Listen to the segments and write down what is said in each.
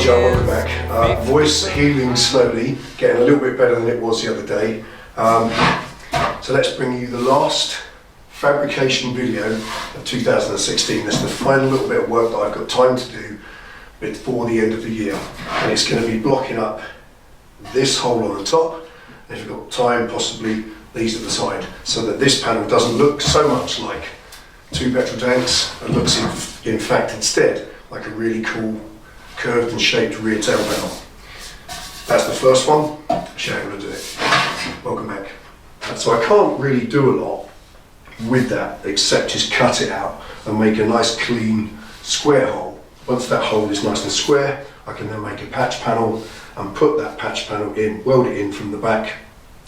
Joe, welcome back. Voice healing slowly, getting a little bit better than it was the other day. So let's bring you the last fabrication video of 2016. That's the final little bit of work that I've got time to do before the end of the year. And it's going to be blocking up this hole on the top, and if you've got time, possibly these at the side, so that this panel doesn't look so much like two petrol tanks and looks in fact instead like a really cool curved and shaped rear tail panel. That's the first one. I'll show you how to do it. Welcome back. So I can't really do a lot with that except just cut it out and make a nice clean square hole. Once that hole is nice and square, I can then make a patch panel and put that patch panel in, weld it in from the back,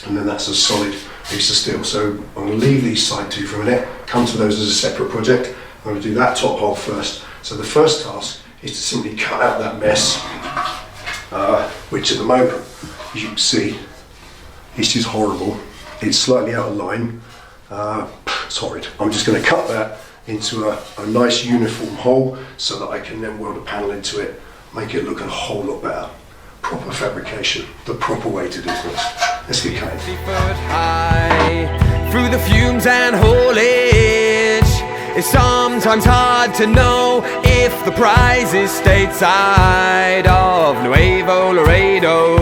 and then that's a solid piece of steel. So I'm going to leave these side two for a minute, come to those as a separate project. I'm going to do that top hole first. So the first task is to simply cut out that mess, which at the moment, as you can see, it's just horrible. It's slightly out of line. It's horrid. I'm just going to cut that into a nice uniform hole so that I can then weld a panel into it, make it look a whole lot better. Proper fabrication, the proper way to do things. Let's get going. High, through the fumes and haulage, it's sometimes hard to know if the prize is stateside of Nuevo Laredo.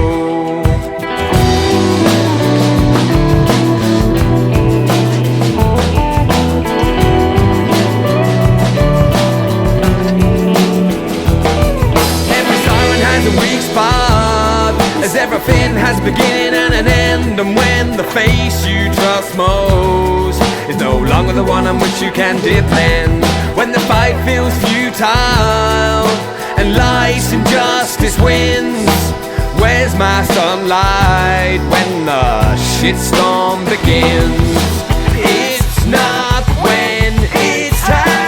As everything has a beginning and an end, and when the face you trust most is no longer the one on which you can depend, when the fight feels futile and life's injustice wins, where's my sunlight when the shitstorm begins? It's not when it's time.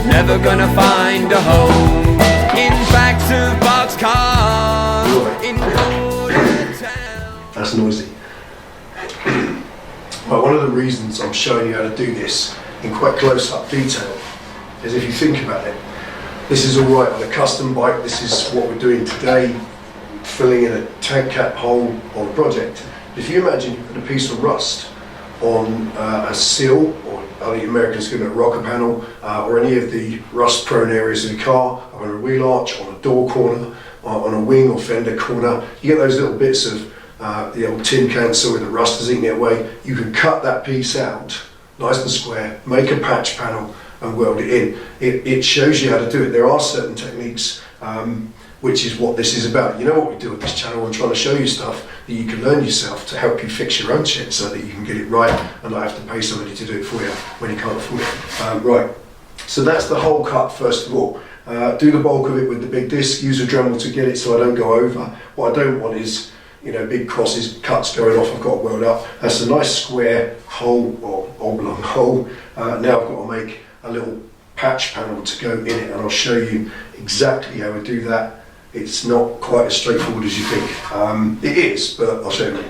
Never gonna find a home in backs of boxcars in Golden Town. That's noisy. Well, one of the reasons I'm showing you how to do this in quite close-up detail is, if you think about it, this is all right on a custom bike. This is what we're doing today, filling in a tank cap hole on a project. If you imagine you put a piece of rust on a sill, or the Americans call it a rocker panel, or any of the rust prone areas of the car, on a wheel arch, on a door corner, on a wing or fender corner, you get those little bits of the old tin cancer where the rust is eating it away. You can cut that piece out nice and square, make a patch panel and weld it in. It shows you how to do it. There are certain techniques, which is what this is about. You know what we do with this channel, I'm trying to show you stuff that you can learn yourself to help you fix your own shit so that you can get it right and not have to pay somebody to do it for you when you can't afford it. Right, so that's the hole cut first of all. Do the bulk of it with the big disc, use a Dremel to get it so I don't go over. What I don't want is, you know, big crosses, cuts going off, I've got to weld up. That's a nice square hole, or oblong hole. Now I've got to make a little patch panel to go in it, and I'll show you exactly how we do that. It's not quite as straightforward as you think. It is, but I'll show you.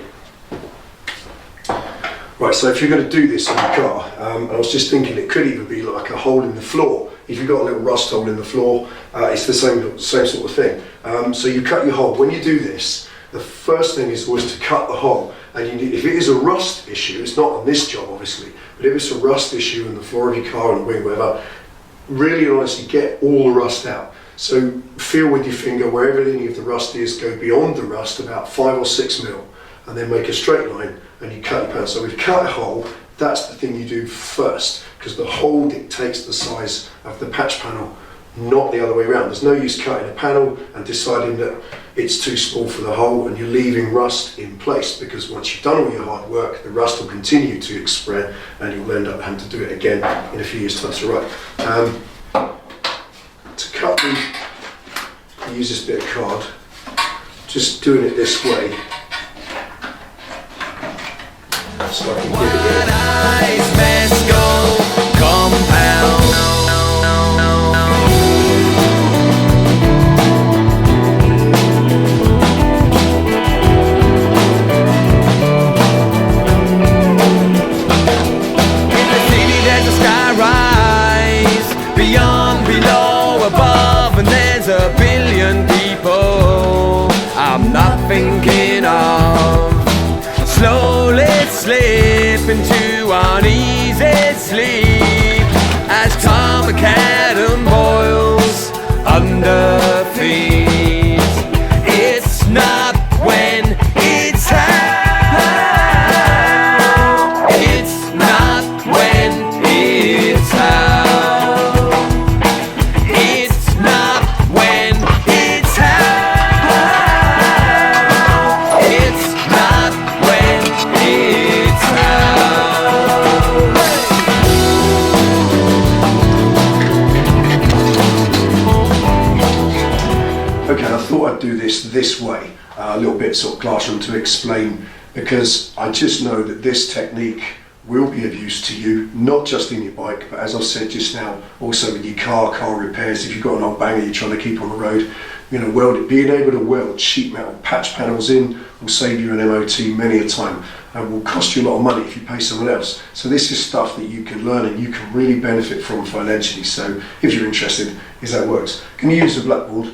Right, so if you're going to do this on the car, I was just thinking it could even be like a hole in the floor. If you've got a little rust hole in the floor, it's the same sort of thing. So you cut your hole. When you do this, the first thing is always to cut the hole. And you need, if it is a rust issue, it's not on this job obviously, but if it's a rust issue in the floor of your car and the wing, whatever, really honestly get all the rust out. So feel with your finger wherever any of the rust is, go beyond the rust about 5 or 6 mil, and then make a straight line and you cut your panel. So we've cut a hole, that's the thing you do first, because the hole dictates the size of the patch panel not the other way around. There's no use cutting a panel and deciding that it's too small for the hole and you're leaving rust in place, because once you've done all your hard work, the rust will continue to spread and you'll end up having to do it again in a few years' time. So right, to cut them, I use this bit of card, just doing it this way, so I can get it thinking of slowly slip into uneasy sleep as Tom McAdam boils under feet. It's not when, it's how. It's not when, it's how. It's not when, it's how. I'd do this way, a little bit sort of classroom to explain, because I just know that this technique will be of use to you, not just in your bike, but as I've said just now, also with your car repairs. If you've got an old banger you're trying to keep on the road, you know, weld it. Being able to weld sheet metal patch panels in will save you an MOT many a time and will cost you a lot of money if you pay someone else. So this is stuff that you can learn and you can really benefit from financially. So if you're interested, is that works. Can you use the blackboard,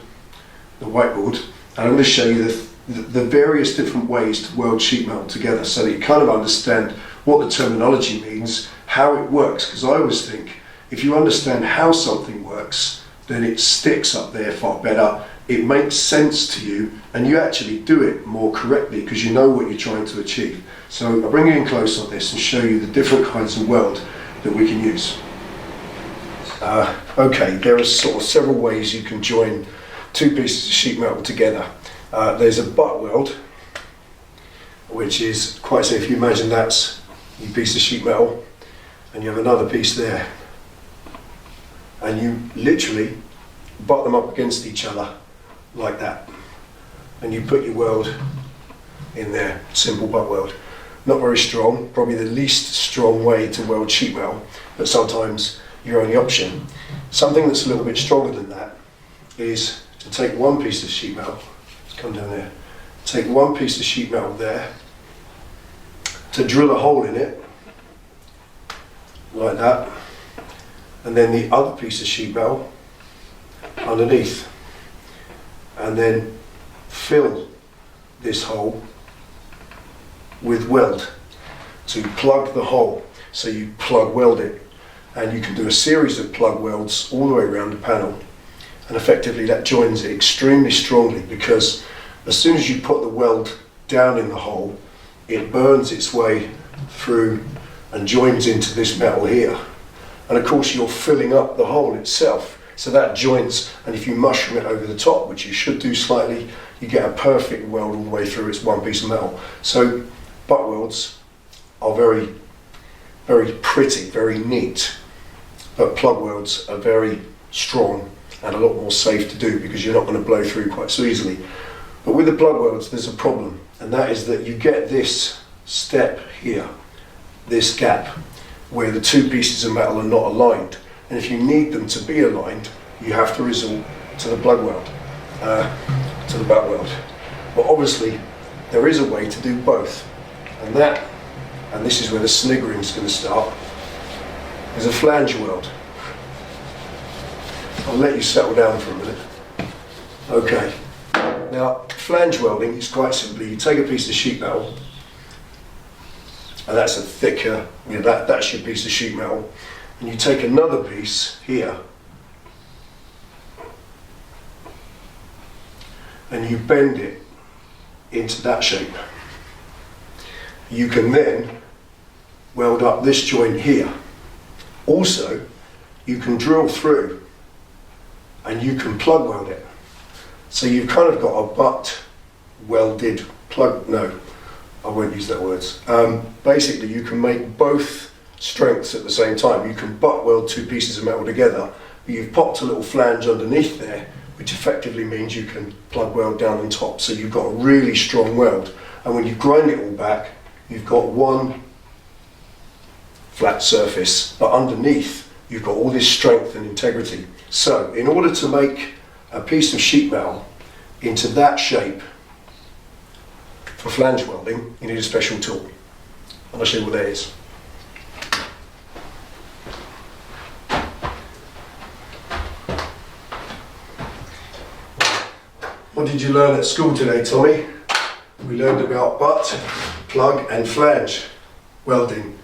the whiteboard, and I'm going to show you the various different ways to weld sheet metal together, so that you kind of understand what the terminology means, how it works, because I always think if you understand how something works, then it sticks up there far better, it makes sense to you, and you actually do it more correctly because you know what you're trying to achieve. So I'll bring you in close on this and show you the different kinds of weld that we can use. Okay, there are sort of several ways you can join two pieces of sheet metal together. There's a butt weld, which is quite, so if you imagine that's your piece of sheet metal and you have another piece there, and you literally butt them up against each other like that, and you put your weld in there. Simple butt weld, not very strong, probably the least strong way to weld sheet metal, but sometimes your only option. Something that's a little bit stronger than that is to take one piece of sheet metal, let's come down there, take one piece of sheet metal there, to drill a hole in it, like that, and then the other piece of sheet metal underneath, and then fill this hole with weld to plug the hole. So you plug weld it, and you can do a series of plug welds all the way around the panel, and effectively that joins it extremely strongly, because as soon as you put the weld down in the hole, it burns its way through and joins into this metal here, and of course you're filling up the hole itself, so that joins, and if you mushroom it over the top, which you should do slightly, you get a perfect weld all the way through. It's one piece of metal. So butt welds are very, very pretty, very neat, but plug welds are very strong and a lot more safe to do, because you're not going to blow through quite so easily. But with the plug welds there's a problem, and that is that you get this step here, this gap, where the two pieces of metal are not aligned, and if you need them to be aligned, you have to resort to the plug weld, to the butt weld. But obviously there is a way to do both, and this is where the sniggering is going to start, is a flange weld. I'll let you settle down for a minute. Okay, now flange welding is quite simply, you take a piece of sheet metal, and that's a thicker, you know, that's your piece of sheet metal, and you take another piece here and you bend it into that shape. You can then weld up this joint here. Also, you can drill through and you can plug weld it. So you've kind of got a butt welded plug, no, I won't use that words. Basically you can make both strengths at the same time. You can butt weld two pieces of metal together, but you've popped a little flange underneath there, which effectively means you can plug weld down on top. So you've got a really strong weld, and when you grind it all back, you've got one flat surface, but underneath you've got all this strength and integrity. So in order to make a piece of sheet metal into that shape for flange welding, you need a special tool. And I'll show you what that is. What did you learn at school today, Tommy? We learned about butt, plug and flange welding.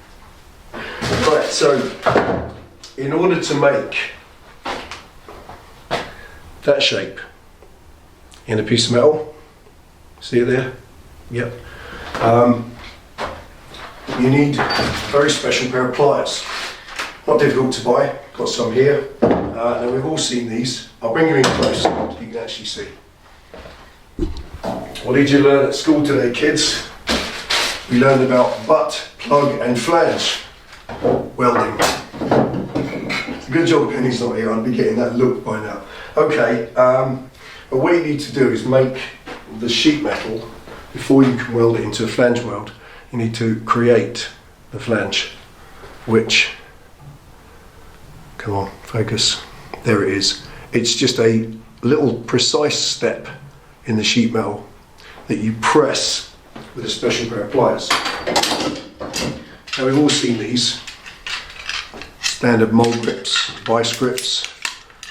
Right, so in order to make that shape in a piece of metal, see it there? Yep. You need a very special pair of pliers. Not difficult to buy, got some here. Now we've all seen these. I'll bring you in close so you can actually see. What did you learn at school today, kids? We learned about butt, plug and flange welding. It's a good job Penny's not here, I'd be getting that look by now. Okay, but what you need to do is make the sheet metal, before you can weld it into a flange weld, you need to create the flange, which, come on, focus, there it is. It's just a little precise step in the sheet metal that you press with a special pair of pliers. Now we've all seen these, standard mold grips, vice grips,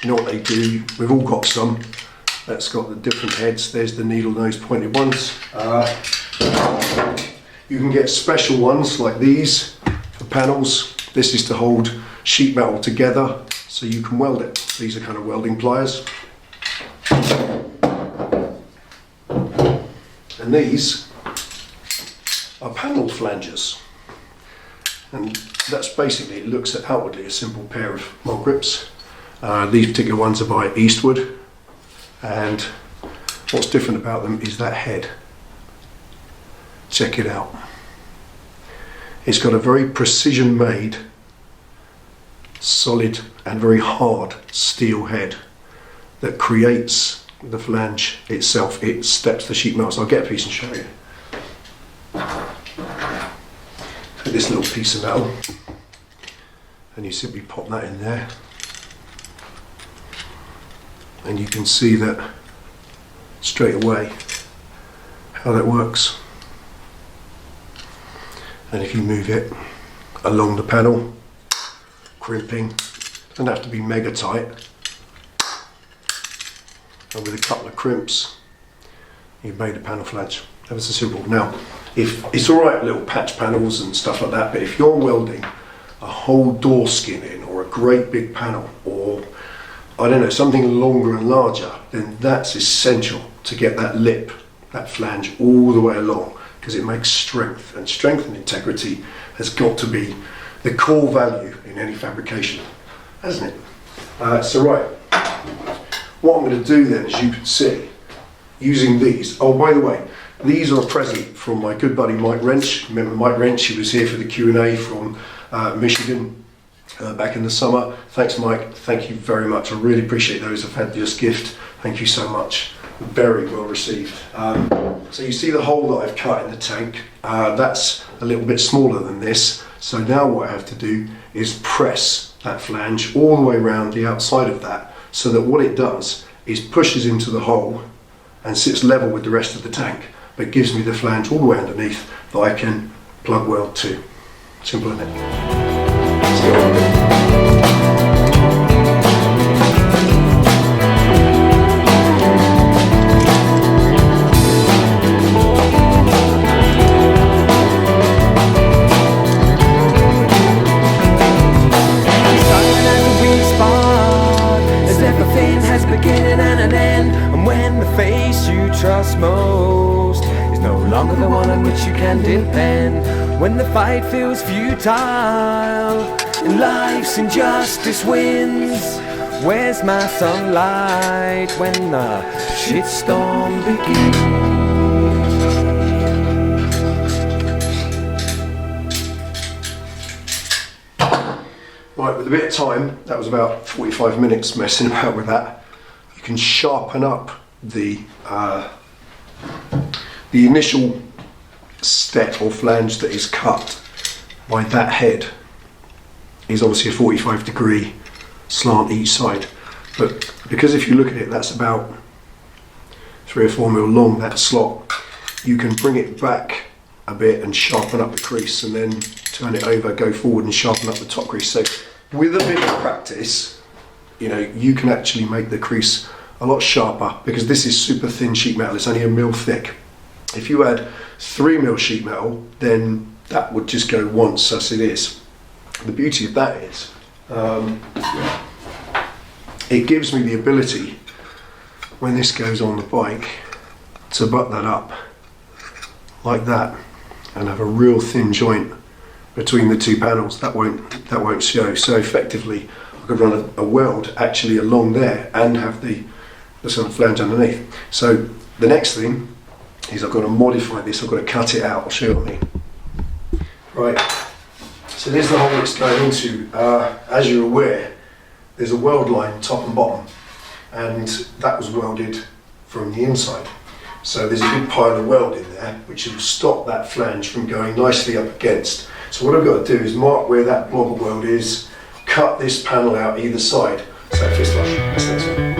you know what they do, we've all got some. That's got the different heads, there's the needle nose pointed ones. You can get special ones like these for panels. This is to hold sheet metal together so you can weld it. These are kind of welding pliers. And these are panel flanges. And that's basically, it looks at outwardly a simple pair of mold grips. These particular ones are by Eastwood. And what's different about them is that head. Check it out. It's got a very precision made, solid and very hard steel head that creates the flange itself. It steps the sheet metal. So I'll get a piece and show you. This little piece of metal, and you simply pop that in there, and you can see that straight away how that works. And if you move it along the panel, crimping, doesn't have to be mega tight, and with a couple of crimps you've made a panel flange. That was simple. Now, if it's all right, little patch panels and stuff like that, but if you're welding a whole door skin in, or a great big panel, or I don't know, something longer and larger, then that's essential to get that lip, that flange all the way along, because it makes strength, and strength and integrity has got to be the core value in any fabrication, hasn't it? So right, what I'm going to do then, as you can see, using these, oh by the way, these are a present from my good buddy Mike Wrench. Remember Mike Wrench, he was here for the Q&A from Michigan back in the summer. Thanks Mike, thank you very much. I really appreciate those. I've had this gift. Thank you so much. Very well received. So you see the hole that I've cut in the tank. That's a little bit smaller than this. So now what I have to do is press that flange all the way around the outside of that, so that what it does is pushes into the hole and sits level with the rest of the tank, but gives me the flange all the way underneath that I can plug weld to. Simple, isn't it? See what I mean? Trust most is no longer the one on which you can depend. When the fight feels futile and life's injustice wins, Where's my sunlight when the shitstorm begins? Right, with a bit of time, that was about 45 minutes messing about with that. You can sharpen up the initial step or flange that is cut by that head is obviously a 45-degree slant each side, but because if you look at it, that's about 3 or 4 mil long, that slot. You can bring it back a bit and sharpen up the crease, and then turn it over, go forward and sharpen up the top crease. So with a bit of practice, you know, you can actually make the crease a lot sharper, because this is super thin sheet metal, it's only 1 mil thick. If you had 3 mil sheet metal, then that would just go once as it is. The beauty of that is it gives me the ability, when this goes on the bike, to butt that up like that and have a real thin joint between the two panels. That won't show. So effectively I could run a weld actually along there and have the sort of flange underneath. So the next thing is I've got to modify this, I've got to cut it out. I'll show you what I mean. Right, so there's the hole it's going into. As you're aware, there's a weld line top and bottom, and that was welded from the inside. So there's a big pile of weld in there which will stop that flange from going nicely up against. So what I've got to do is mark where that blob of weld is, cut this panel out either side. So fist flush, that's the next one.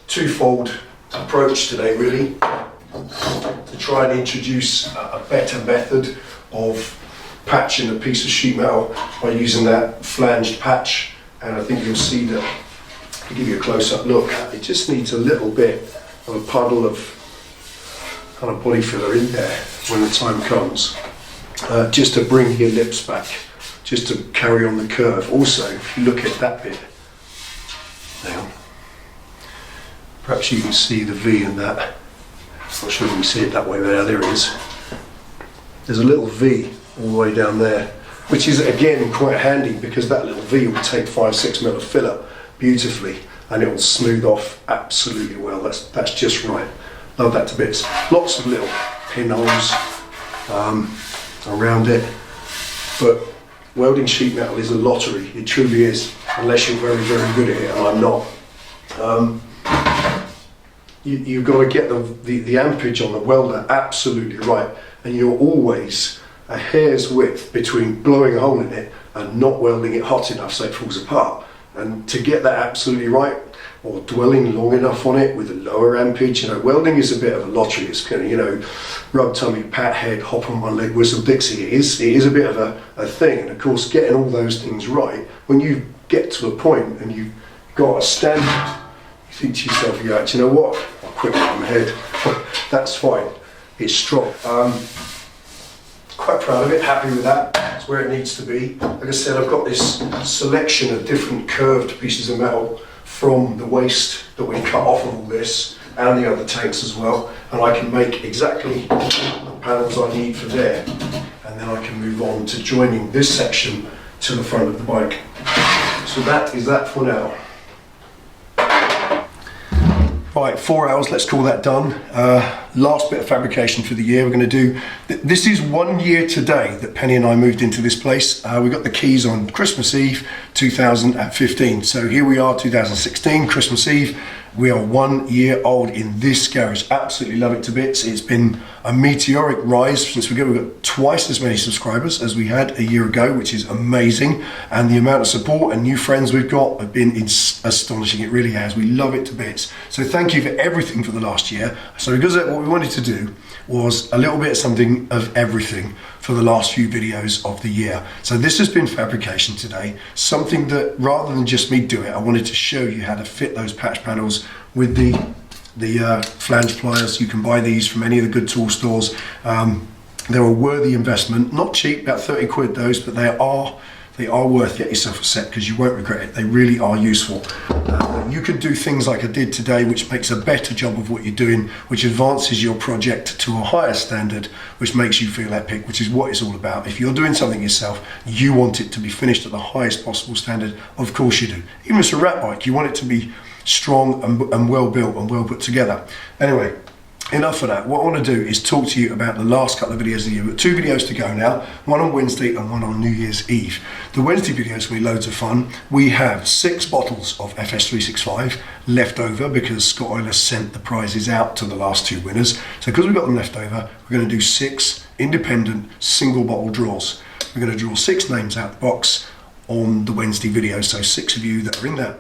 Twofold approach today, really, to try and introduce a better method of patching a piece of sheet metal by using that flanged patch. And I think you'll see that, to give you a close-up look, it just needs a little bit of a puddle of kind of body filler in there when the time comes, just to bring your lips back, just to carry on the curve. Also, if you look at that bit, hang on. Perhaps you can see the V in that. Not sure you can see it that way, but there it is. There's a little V all the way down there. which is again quite handy because that little V will take 5-6 mil of filler beautifully and it will smooth off absolutely well. That's just right. Love that to bits. Lots of little pinholes around it, but welding sheet metal is a lottery. It truly is, unless you're very, very good at it, and I'm not. You've got to get the ampage on the welder absolutely right, and you're always a hair's width between blowing a hole in it and not welding it hot enough so it falls apart. And to get that absolutely right, or dwelling long enough on it with a lower ampage, welding is a bit of a lottery. It's kind of, rub tummy, pat head, hop on one leg, whistle Dixie. It is a bit of a thing, and of course getting all those things right, when you get to a point and you've got a standard, you think to yourself, yeah, do you know what? I'll quit my head. That's fine. It's strong. Quite proud of it, happy with that. It's where it needs to be. Like I said, I've got this selection of different curved pieces of metal from the waste that we cut off of all this and the other tanks as well, and I can make exactly the panels I need for there, and then I can move on to joining this section to the front of the bike. So that is that for now. Right, 4 hours, let's call that done. Last bit of fabrication for the year. We're going to do, this is 1 year today that Penny and I moved into this place. We got the keys on Christmas Eve 2015. So here we are, 2016, Christmas Eve. We are 1 year old in this garage. Absolutely love it to bits. It's been a meteoric rise since we've got twice as many subscribers as we had a year ago, which is amazing. And the amount of support and new friends we've got have been astonishing. It really has. We love it to bits. So thank you for everything for the last year. So because what we wanted to do was a little bit of something of everything for the last few videos of the year. So this has been fabrication today, something that rather than just me do it, I wanted to show you how to fit those patch panels with the flange pliers. You can buy these from any of the good tool stores. They're a worthy investment, not cheap, about 30 quid those, but they are worth. Get yourself a set because you won't regret it. They really are useful. You can do things like I did today, which makes a better job of what you're doing, which advances your project to a higher standard, which makes you feel epic, which is what it's all about. If you're doing something yourself, you want it to be finished at the highest possible standard. Of course you do. Even if it's a rat bike, you want it to be strong and well built and well put together. Anyway, enough of that. What I want to do is talk to you about the last couple of videos of the year. We've got 2 videos to go now, one on Wednesday and one on New Year's Eve. The Wednesday videos will be loads of fun. We have 6 bottles of FS365 left over because Scott Euler sent the prizes out to the last 2 winners. So because we've got them left over, we're going to do 6 independent single bottle draws. We're going to draw 6 names out the box on the Wednesday video. So 6 of you that are in that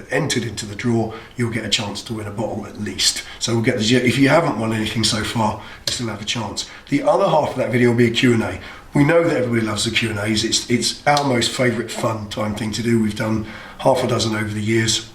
entered into the draw, you'll get a chance to win a bottle at least. So we'll get the, if you haven't won anything so far, you still have a chance. The other half of that video will be a Q&A. We know that everybody loves the Q&As. It's our most favourite fun time thing to do. We've done half a dozen over the years.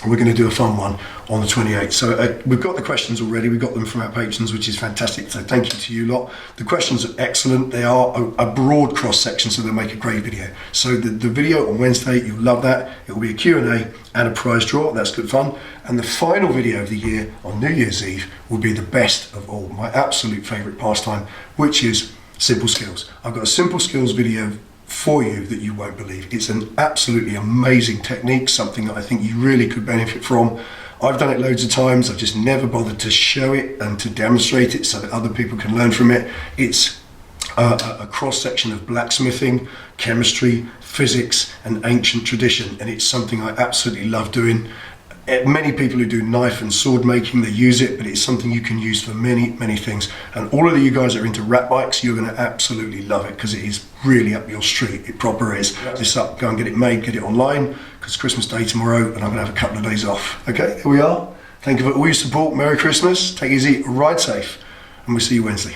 We're going to do a fun one on the 28th. So we've got the questions already. We've got them from our patrons, which is fantastic. So thank you to you lot. The questions are excellent. They are a broad cross section, so they'll make a great video. So the video on Wednesday, you'll love that. It will be a Q&A and a prize draw. That's good fun. And the final video of the year on New Year's Eve will be the best of all. My absolute favourite pastime, which is simple skills. I've got a simple skills video for you that you won't believe. It's an absolutely amazing technique, something that I think you really could benefit from. I've done it loads of times. I've just never bothered to show it and to demonstrate it so that other people can learn from it. It's a cross-section of blacksmithing, chemistry, physics and ancient tradition, and it's something I absolutely love doing. Many people who do knife and sword making, they use it, but it's something you can use for many, many things. And all of you guys that are into rat bikes, you're going to absolutely love it because it is really up your street. It proper is. This up, go and get it made, get it online, because Christmas Day tomorrow, and I'm going to have a couple of days off. Okay, here we are. Thank you for all your support. Merry Christmas. Take it easy, ride safe, and we'll see you Wednesday.